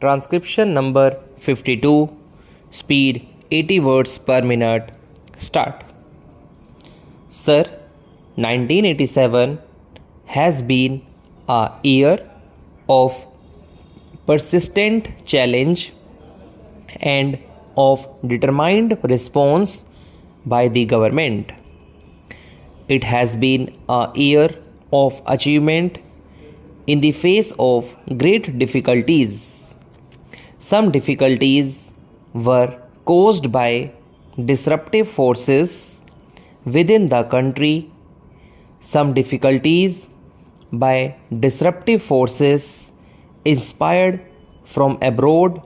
Transcription number 52, speed 80 words per minute. Start. Sir, 1987 has been a year of persistent challenge and of determined response by the government. It has been a year of achievement in the face of great difficulties. Some difficulties were caused by disruptive forces within the country, some difficulties by disruptive forces inspired from abroad,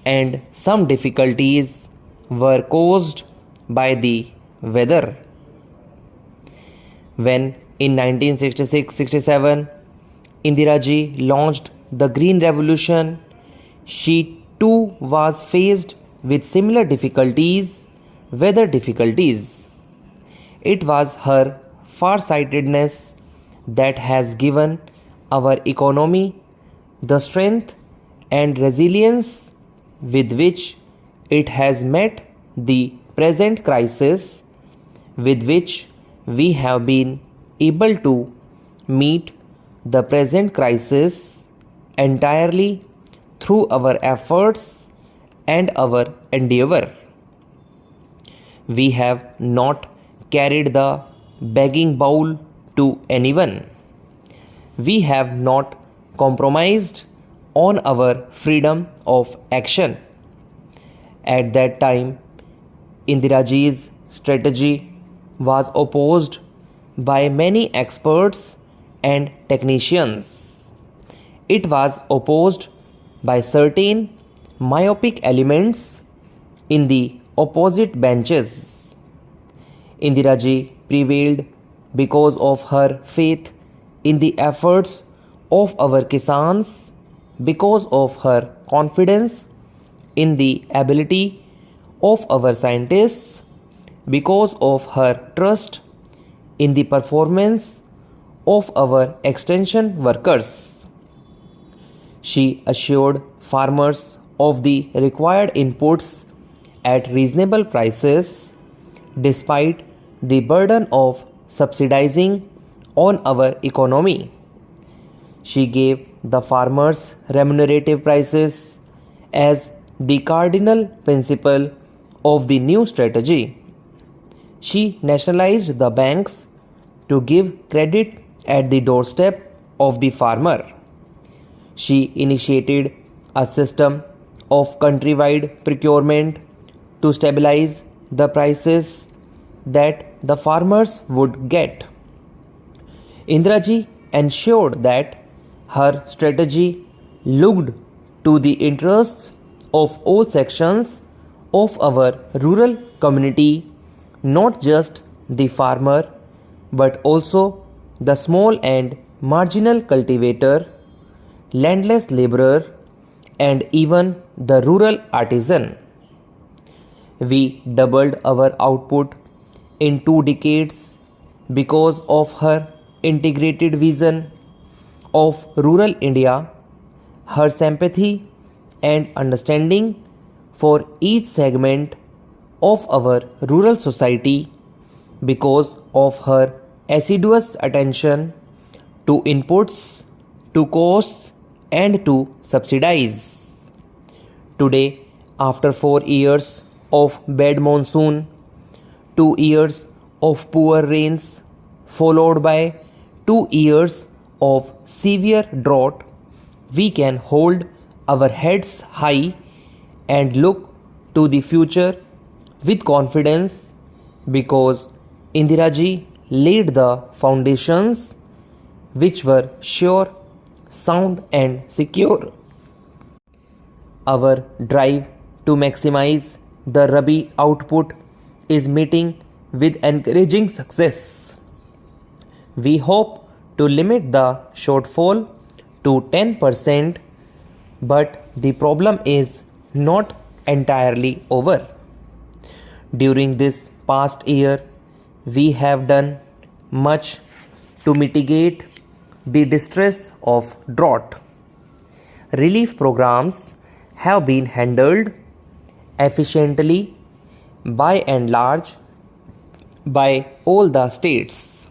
and some difficulties were caused by the weather. When in 1966-67 Indira Ji launched the Green Revolution, she too was faced with similar difficulties, weather difficulties. It was her farsightedness that has given our economy the strength and resilience with which it has met the present crisis, with which we have been able to meet the present crisis entirely through our efforts and our endeavor. We have not carried the begging bowl to anyone. We have not compromised on our freedom of action. At that time, Indira Ji's strategy was opposed by many experts and technicians. It was opposed by certain myopic elements in the opposite benches. Indira Ji prevailed because of her faith in the efforts of our Kisans, because of her confidence in the ability of our scientists, because of her trust in the performance of our extension workers. She assured farmers of the required inputs at reasonable prices despite the burden of subsidizing on our economy. She gave the farmers remunerative prices as the cardinal principle of the new strategy. She nationalized the banks to give credit at the doorstep of the farmer. She initiated a system of countrywide procurement to stabilize the prices that the farmers would get. Indira Ji ensured that her strategy looked to the interests of all sections of our rural community, not just the farmer, but also the small and marginal cultivator, landless laborer, and even the rural artisan. We doubled our output in 2 decades because of her integrated vision of rural India, her sympathy and understanding for each segment of our rural society, because of her assiduous attention to inputs, to costs, and to subsidize. Today, after 4 years of bad monsoon, 2 years of poor rains, followed by 2 years of severe drought, we can hold our heads high and look to the future with confidence, because Indira Ji laid the foundations which were sure, sound, and secure. Our drive to maximize the Rabi output is meeting with encouraging success. We hope to limit the shortfall to 10%, but the problem is not entirely over. During this past year, we have done much to mitigate the distress of drought. relief programs have been handled efficiently by and large by all the states.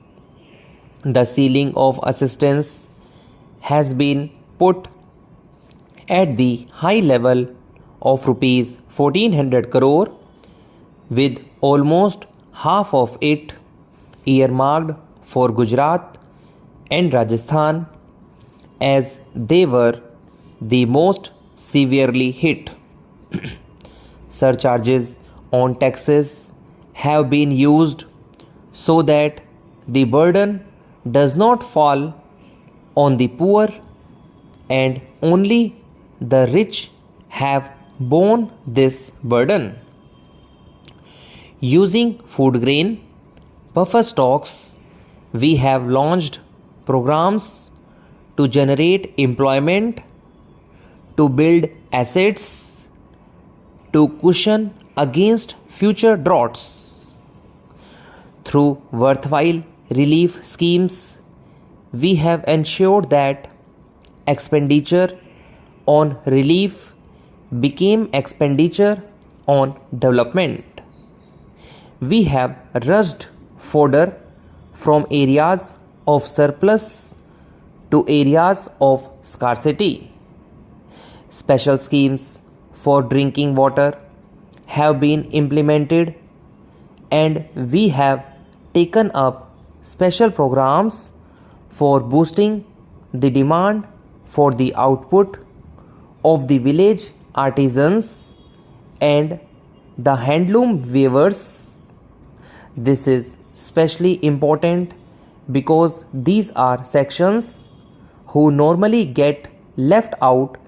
The ceiling of assistance has been put at the high level of rupees 1400 crore, with almost half of it earmarked for Gujarat and Rajasthan, as they were the most severely hit. Surcharges on taxes have been used so that the burden does not fall on the poor, and only the rich have borne this burden. Using food grain buffer stocks, we have launched programs to generate employment, to build assets, to cushion against future droughts. Through worthwhile relief schemes, we have ensured that expenditure on relief became expenditure on development. We have rushed fodder from areas of surplus to areas of scarcity. Special schemes for drinking water have been implemented, and we have taken up special programs for boosting the demand for the output of the village artisans and the handloom weavers. This is especially important because these are sections who normally get left out,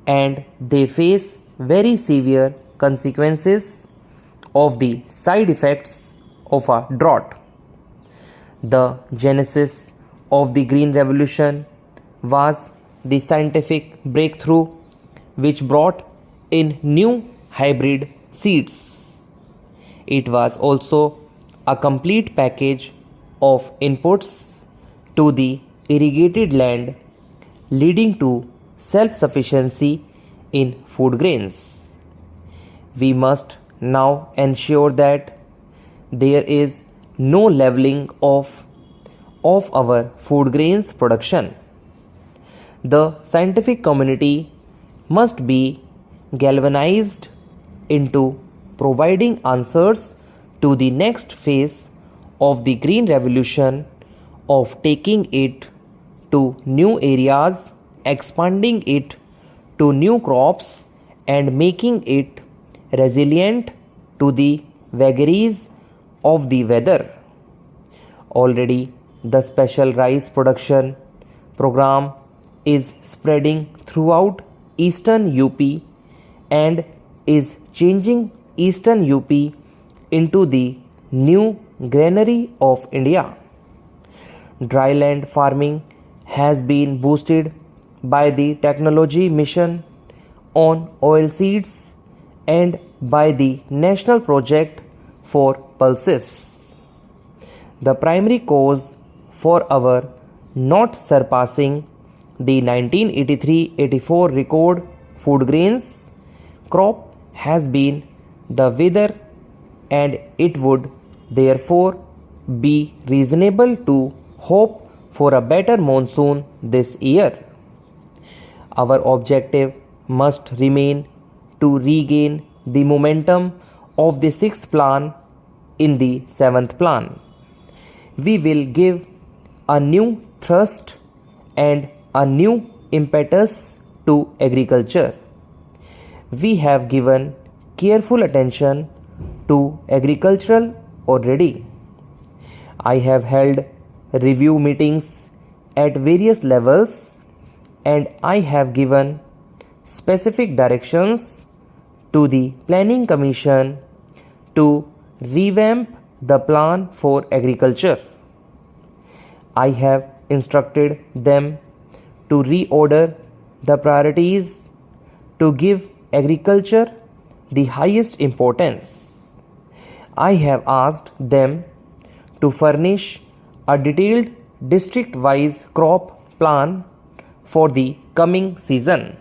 and they face very severe consequences of the side effects of a drought. The genesis of the Green Revolution was the scientific breakthrough which brought in new hybrid seeds. It was also a complete package of inputs to the irrigated land, leading to self-sufficiency in food grains. We must now ensure that there is no leveling off of our food grains production. The scientific community must be galvanized into providing answers to the next phase of the Green Revolution, of taking it to new areas, expanding it to new crops, and making it resilient to the vagaries of the weather. Already, the special rice production program is spreading throughout eastern UP and is changing eastern UP into the new granary of India. Dryland farming has been boosted by the technology mission on oilseeds and by the national project for pulses. The primary cause for our not surpassing the 1983-84 record food grains crop has been the weather, and it would therefore be reasonable to hope for a better monsoon this year. Our objective must remain to regain the momentum of the 6th plan in the 7th plan. We will give a new thrust and a new impetus to agriculture. We have given careful attention to agricultural already. I have held review meetings at various levels, and I have given specific directions to the Planning Commission to revamp the plan for agriculture. I have instructed them to reorder the priorities to give agriculture the highest importance. I have asked them to furnish a detailed district-wise crop plan for the coming season.